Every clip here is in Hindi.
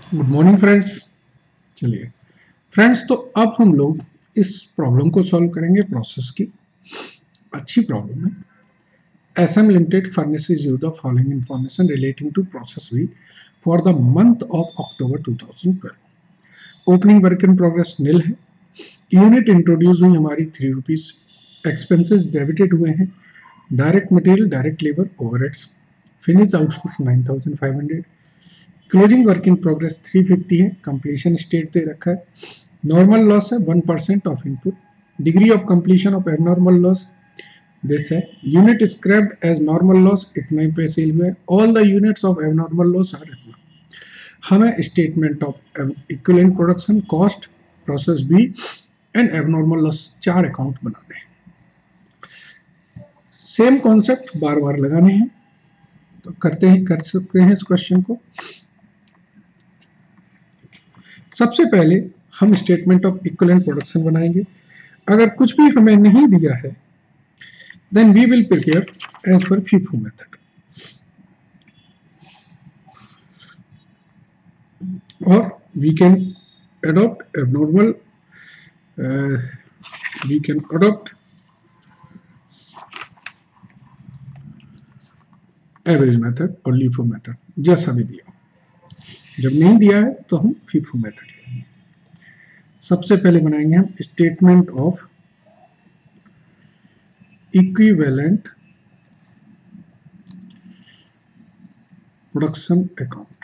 Good morning friends. चलिए फ्रेंड्स, तो अब हम लोग इस प्रॉब्लम को सॉल्व करेंगे। प्रोसेस की अच्छी प्रॉब्लम है। SM Limited furnishes you the following information relating to process V for the month of October 2012. Opening work in progress nil है। यूनिट इंट्रोड्यूस हुई हमारी ₹3। एक्सपेंसेस डेबिटेड हुए हैं। Direct material, direct labour, overheads. Finish output 9500। Closing work in progress 350 है। कंप्लीशन स्टेट दे रखा है। नॉर्मल लॉस है 1% of input. Degree of completion of abnormal loss this है। Unit scrapped as normal loss इतना ही पे सेल हुआ है। All the units of abnormal loss are इतना। हमें statement of equivalent production cost, process B and abnormal loss 4 account बनाने हैं। सेम कॉन्सेप्ट बार बार लगाने हैं, तो कर सकते हैं इस क्वेश्चन को। सबसे पहले हम स्टेटमेंट ऑफ इक्विवेलेंट प्रोडक्शन बनाएंगे। अगर कुछ भी हमें नहीं दिया है, then we will prepare as पर FIFO मेथड, और we can adopt abnormal we can adopt average method और LIFO मेथड, जैसा भी दिया। जब नहीं दिया है तो हम FIFO मेथड लेंगे। सबसे पहले बनाएंगे हम statement of equivalent production account.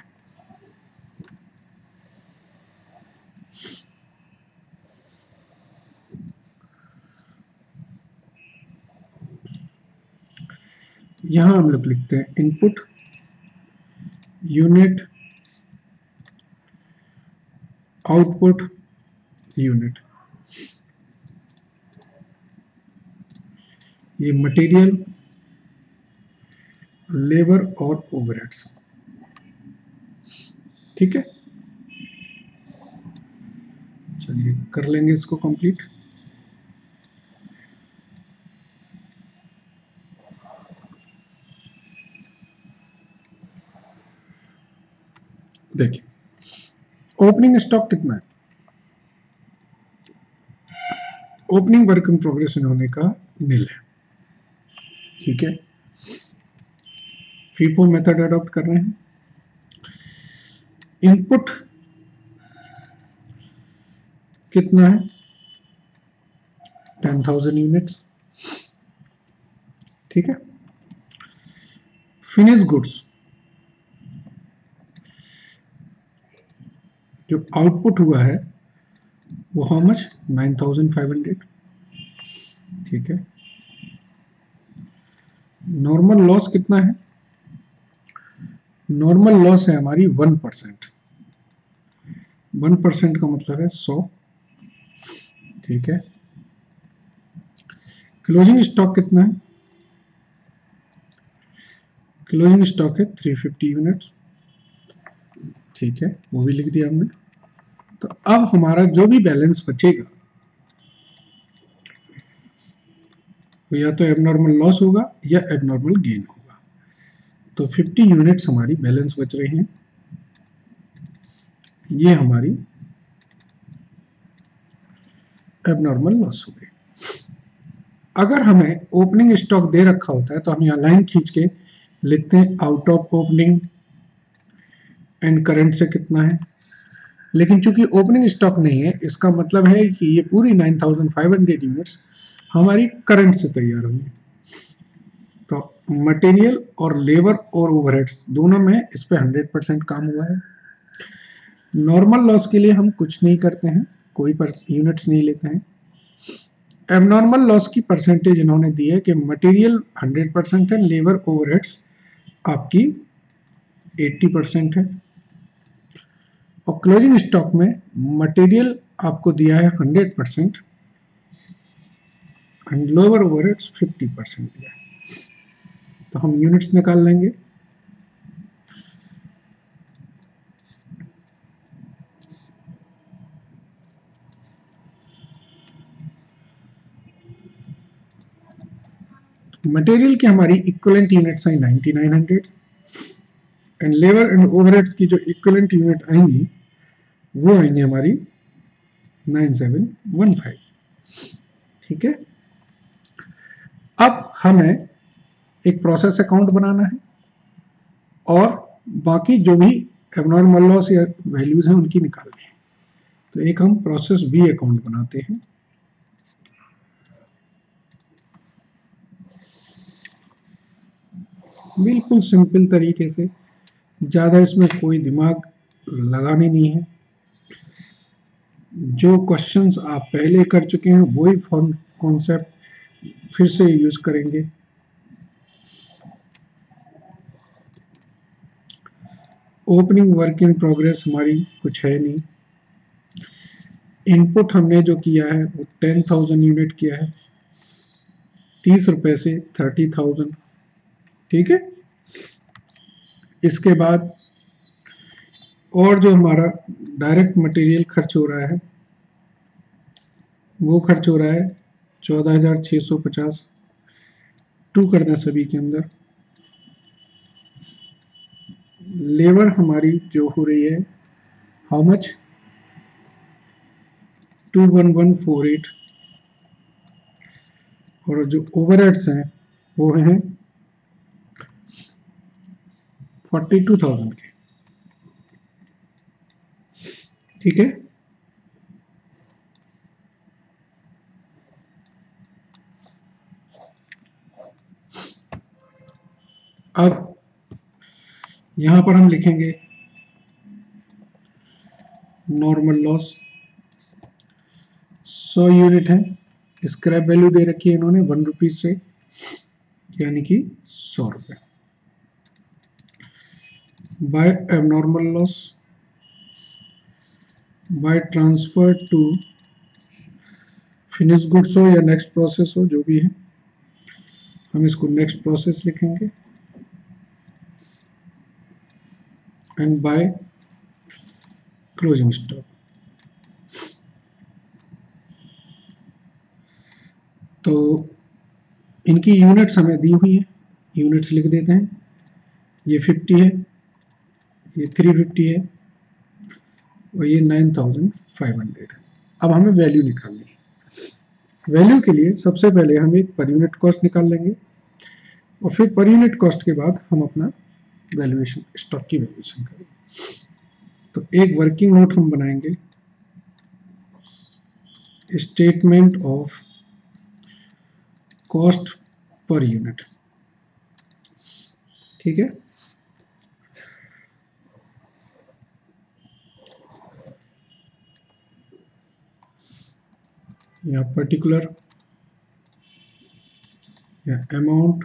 यहां हम लोग लिखते हैं इनपुट, यूनिट, आउटपुट, यूनिट। ये मटेरियल, लेबर और ओवरहेड्स। ठीक है, चलिए कर लेंगे इसको कंप्लीट। देखिए ओपनिंग स्टॉक कितना है। ओपनिंग वर्क इन प्रोग्रेस होने का नील है। ठीक है, FIFO मेथड अडॉप्ट कर रहे हैं। इनपुट कितना है, 10,000 यूनिट्स। ठीक है, फिनिश गुड्स जो आउटपुट हुआ है वो हाउ मच, 9,500। ठीक है, नॉर्मल लॉस कितना है, नॉर्मल लॉस है हमारी 1%। 1% का मतलब है 100। ठीक है, क्लोजिंग स्टॉक कितना है, क्लोजिंग स्टॉक है 350 यूनिट्स। ठीक है, वो भी लिख दिया हमने। तो अब हमारा जो भी बैलेंस बचेगा वो या तो एबनॉर्मल लॉस होगा या एबनॉर्मल गेन होगा। तो 50 यूनिट्स हमारी बैलेंस बच रही हैं। ये हमारी एबनॉर्मल लॉस हो गई। अगर हमें ओपनिंग स्टॉक दे रखा होता है तो हम यहाँ लाइन खींच के लिखते हैं out of opening and current से कितना है। लेकिन चूंकि ओपनिंग स्टॉक नहीं है, इसका मतलब है कि ये पूरी 9,500 यूनिट्स हमारी करंट से तैयार होंगी। तो मटेरियल और लेबर और ओवरहेड्स दोनों में इस पे 100% काम हुआ है। नॉर्मल लॉस के लिए हम कुछ नहीं करते हैं, कोई यूनिट्स नहीं लेते हैं। एबनॉर्मल लॉस की परसेंटेज इन्होंने दी है कि मटेरियल 100% है, लेबर ओवरहेड्स आपकी 80% है। और क्लोजिंग स्टॉक में मटेरियल आपको दिया है 100% एंड लोअर ओवरहेड्स 50% दिया है। तो हम यूनिट्स निकाल लेंगे। मटेरियल की हमारी इक्विवेलेंट यूनिट्स हैं 9900, एंड लेबर एंड ओवरहेड्स की जो इक्विवेलेंट यूनिट आएंगी वो आएंगी हमारी 9715। ठीक है, अब हमें एक प्रोसेस अकाउंट बनाना है और बाकी जो भी एबनॉर्मल लॉस या वैल्यूज हैं उनकी निकालनी है। तो एक हम प्रोसेस बी अकाउंट बनाते हैं। बिल्कुल सिंपल तरीके से, ज़्यादा इसमें कोई दिमाग लगाने नहीं है। जो क्वेश्चंस आप पहले कर चुके हैं वही कॉन्सेप्ट फिर से यूज करेंगे। ओपनिंग वर्क इन प्रोग्रेस हमारी कुछ है नहीं। इनपुट हमने जो किया है वो 10,000 यूनिट किया है, 30 रुपए से 30,000। ठीक है, इसके बाद और जो हमारा डायरेक्ट मटेरियल खर्च हो रहा है वो खर्च हो रहा है 14,650। टू कर दें सभी के अंदर। लेबर हमारी जो हो रही है हाउ मच, 21148। और जो ओवरहेड्स हैं वो हैं 42,000 के। ठीक है, अब यहां पर हम लिखेंगे नॉर्मल लॉस 100 यूनिट है। स्क्रैप वैल्यू दे रखी है इन्होंने 1 रुपीज से, यानी कि 100 रुपए। By abnormal loss by transfer to finish goods हो या नेक्स्ट प्रोसेस हो, जो भी है हम इसको नेक्स्ट प्रोसेस लिखेंगे। And by closing stock. तो इनकी यूनिट्स हमें दी हुई है, यूनिट्स लिख देते हैं। ये 50 है, ये 350 है और ये 9,500 है। अब हमें वैल्यू निकालनी है। वैल्यू के लिए सबसे पहले हम एक पर यूनिट कॉस्ट निकाल लेंगे और फिर पर यूनिट कॉस्ट के बाद हम अपना वैल्यूएशन, स्टॉक की वैल्यूएशन करेंगे। तो एक वर्किंग नोट हम बनाएंगे, statement of cost per unit. ठीक है, या पर्टिकुलर या अमाउंट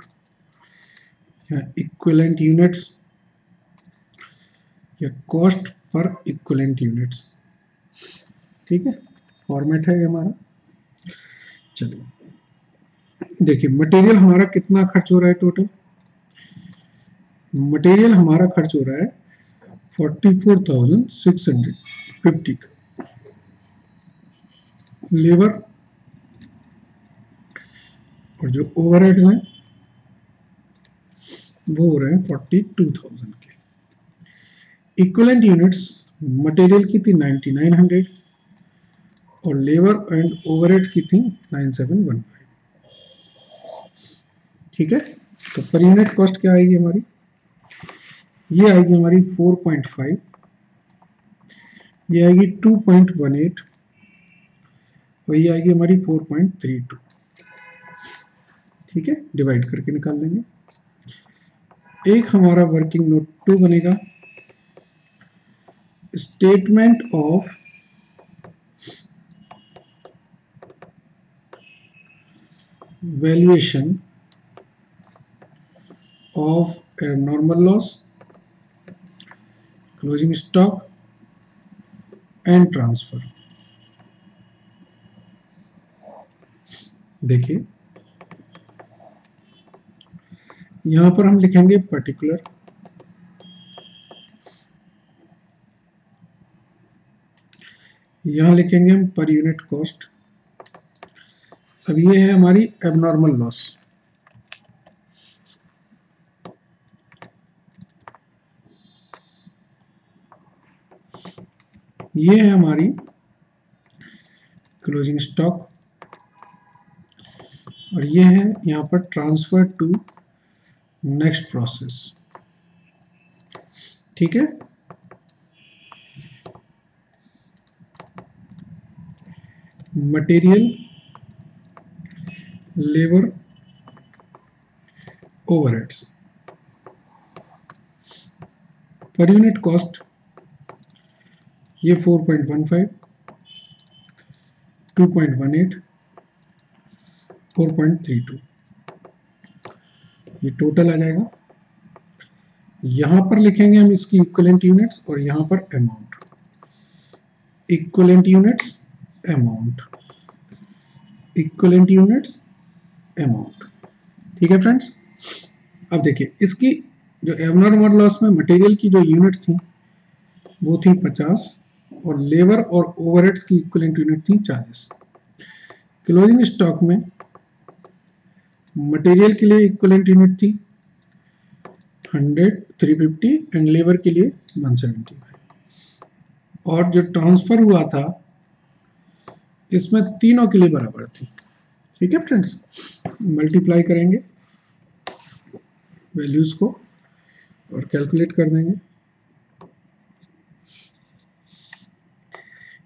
या इक्विवेलेंट यूनिट्स या कॉस्ट पर इक्विवेलेंट यूनिट्स। ठीक है, फॉर्मेट है ये हमारा। चलिए देखिए, मटेरियल हमारा कितना खर्च हो रहा है टोटल। मटेरियल हमारा खर्च हो रहा है 44,650 का। लेबर और जो ओवरहेड्स हैं वो हो रहे हैं 42,000 के। इक्विवेलेंट यूनिट्स मटेरियल की थी 9900 और लेबर एंड ओवरहेड्स की थी 9715। ठीक है, तो पर यूनिट कॉस्ट क्या आएगी हमारी, ये आएगी हमारी 4.5, ये आएगी 2.18 और ये आएगी हमारी 4.32। ठीक है, डिवाइड करके निकाल देंगे। एक हमारा वर्किंग नोट 2 बनेगा, statement of valuation of abnormal loss, closing stock and transfer. देखिए यहां पर हम लिखेंगे पर्टिकुलर, यहां लिखेंगे हम पर यूनिट कॉस्ट। अब ये है हमारी एबनॉर्मल लॉस। ये है हमारी क्लोजिंग स्टॉक और ये है यहाँ पर ट्रांसफर टू नेक्स्ट प्रोसेस। ठीक है, material, labour, overheads, per unit cost ये 4.15, 2.18, 4.32 ये टोटल आ जाएगा। यहां पर लिखेंगे हम इसकी इक्विवेलेंट यूनिट्स और यहां पर amount, equivalent units amount, equivalent units amount. ठीक है फ्रेंड्स, अब देखिए इसकी जो एबनॉर्मल लॉस में मटेरियल की जो यूनिट थी वो थी 50 और लेबर और ओवरहेड्स की इक्विवेलेंट यूनिट थी 40। क्लोजिंग स्टॉक में मटेरियल के लिए इक्विवेलेंट यूनिट थी 100, 350 एंड लेबर के लिए 175 और जो ट्रांसफर हुआ था इसमें तीनों के लिए बराबर थी। ठीक है फ्रेंड्स, मल्टीप्लाई करेंगे वैल्यूज को और कैलकुलेट कर देंगे।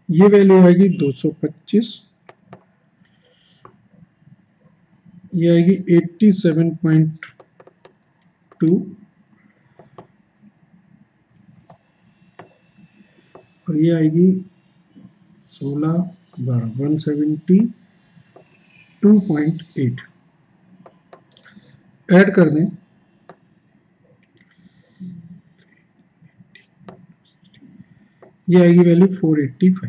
ये वैल्यू आएगी 225, ये आएगी 87.2 और ये आएगी 16 12 172.8। ऐड कर दें ये आएगी वैल्यू 485।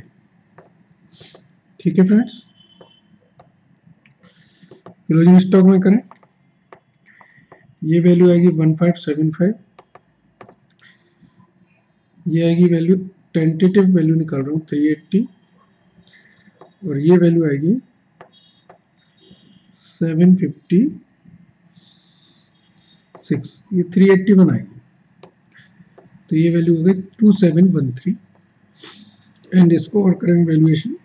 ठीक है फ्रेंड्स, क्लोजिंग स्टॉक में करें ये वैल्यू आएगी 1575, ये आएगी वैल्यू टेंटेटिव वैल्यू निकाल रहा हूँ 380 और ये वैल्यू आएगी 756, ये 381 आएगी तो ये वैल्यू हो गई 2713 एंड इसको और करेंगे वैल्यूएशन।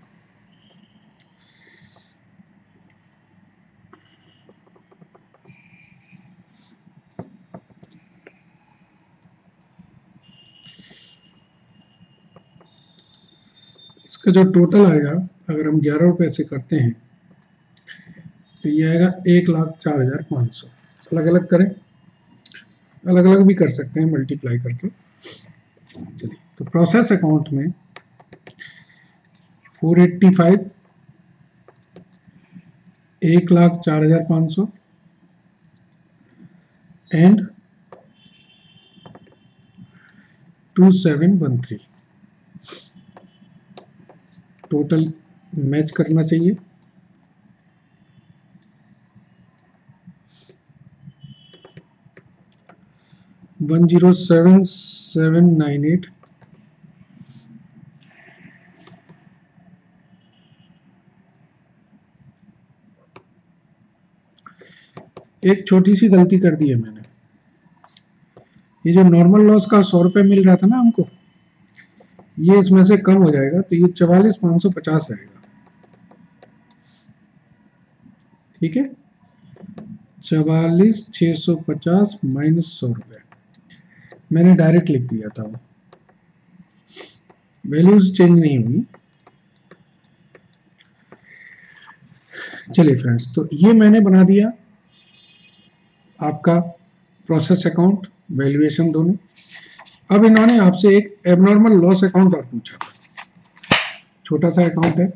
इसका जो टोटल आएगा अगर हम 11 रुपए से करते हैं तो ये आएगा 1,04,500। अलग अलग करें, अलग अलग भी कर सकते हैं मल्टीप्लाई करके। चलिए, तो प्रोसेस अकाउंट में 485, 1,04,500 एंड 2713 टोटल मैच करना चाहिए। वन 107,798 एक छोटी सी गलती कर दी है मैंने। ये जो नॉर्मल लॉस का 100 रुपए मिल रहा था ना हमको, ये इसमें से कम हो जाएगा तो ये 44,550 रहेगा। ठीक है, 44,650 माइनस 100 रुपए मैंने डायरेक्ट लिख दिया था, वो वैल्यूज चेंज नहीं हुई। चलिए फ्रेंड्स, तो ये मैंने बना दिया आपका प्रोसेस अकाउंट, वैल्यूएशन दोनों। अब इन्होंने आपसे एक एबनॉर्मल लॉस अकाउंट और पूछा, छोटा सा अकाउंट है,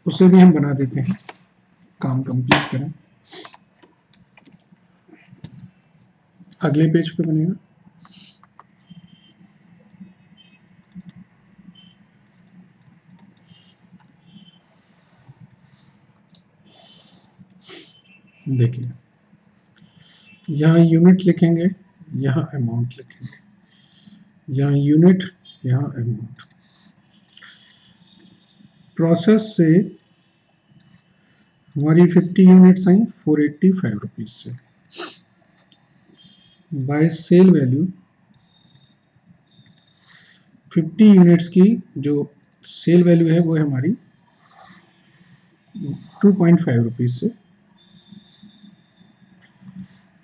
उसे भी हम बना देते हैं। काम कंप्लीट करें, अगले पेज पे बनेगा। देखिए, यहाँ यूनिट लिखेंगे, यहाँ अमाउंट लिखेंगे, यहाँ यूनिट, यहाँ अमाउंट। प्रोसेस से हमारी 50 यूनिट्स आई 485 रुपीज से। बाय सेल वैल्यू 50 यूनिट्स की जो सेल वैल्यू है वो है हमारी 2.5 रुपीज से।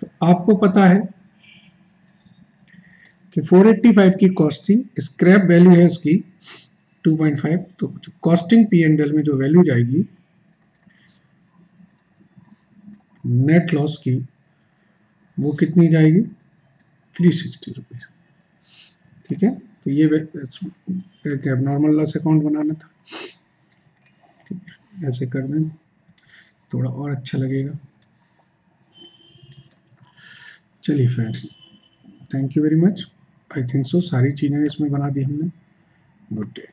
तो आपको पता है कि 485 की कॉस्ट थी, स्क्रैप वैल्यू है उसकी 2.5, तो कॉस्टिंग पी एंड एल में जो वैल्यू जाएगी नेट लॉस की वो कितनी जाएगी 360 रुपीज। ठीक है, तो ये एक एबनॉर्मल लॉस अकाउंट बनाना था। ठीक है, ऐसे कर दें थोड़ा और अच्छा लगेगा। चलिए friends, thank you very much. I think so सारी चीज़ें इसमें बना दी हमने। Good day.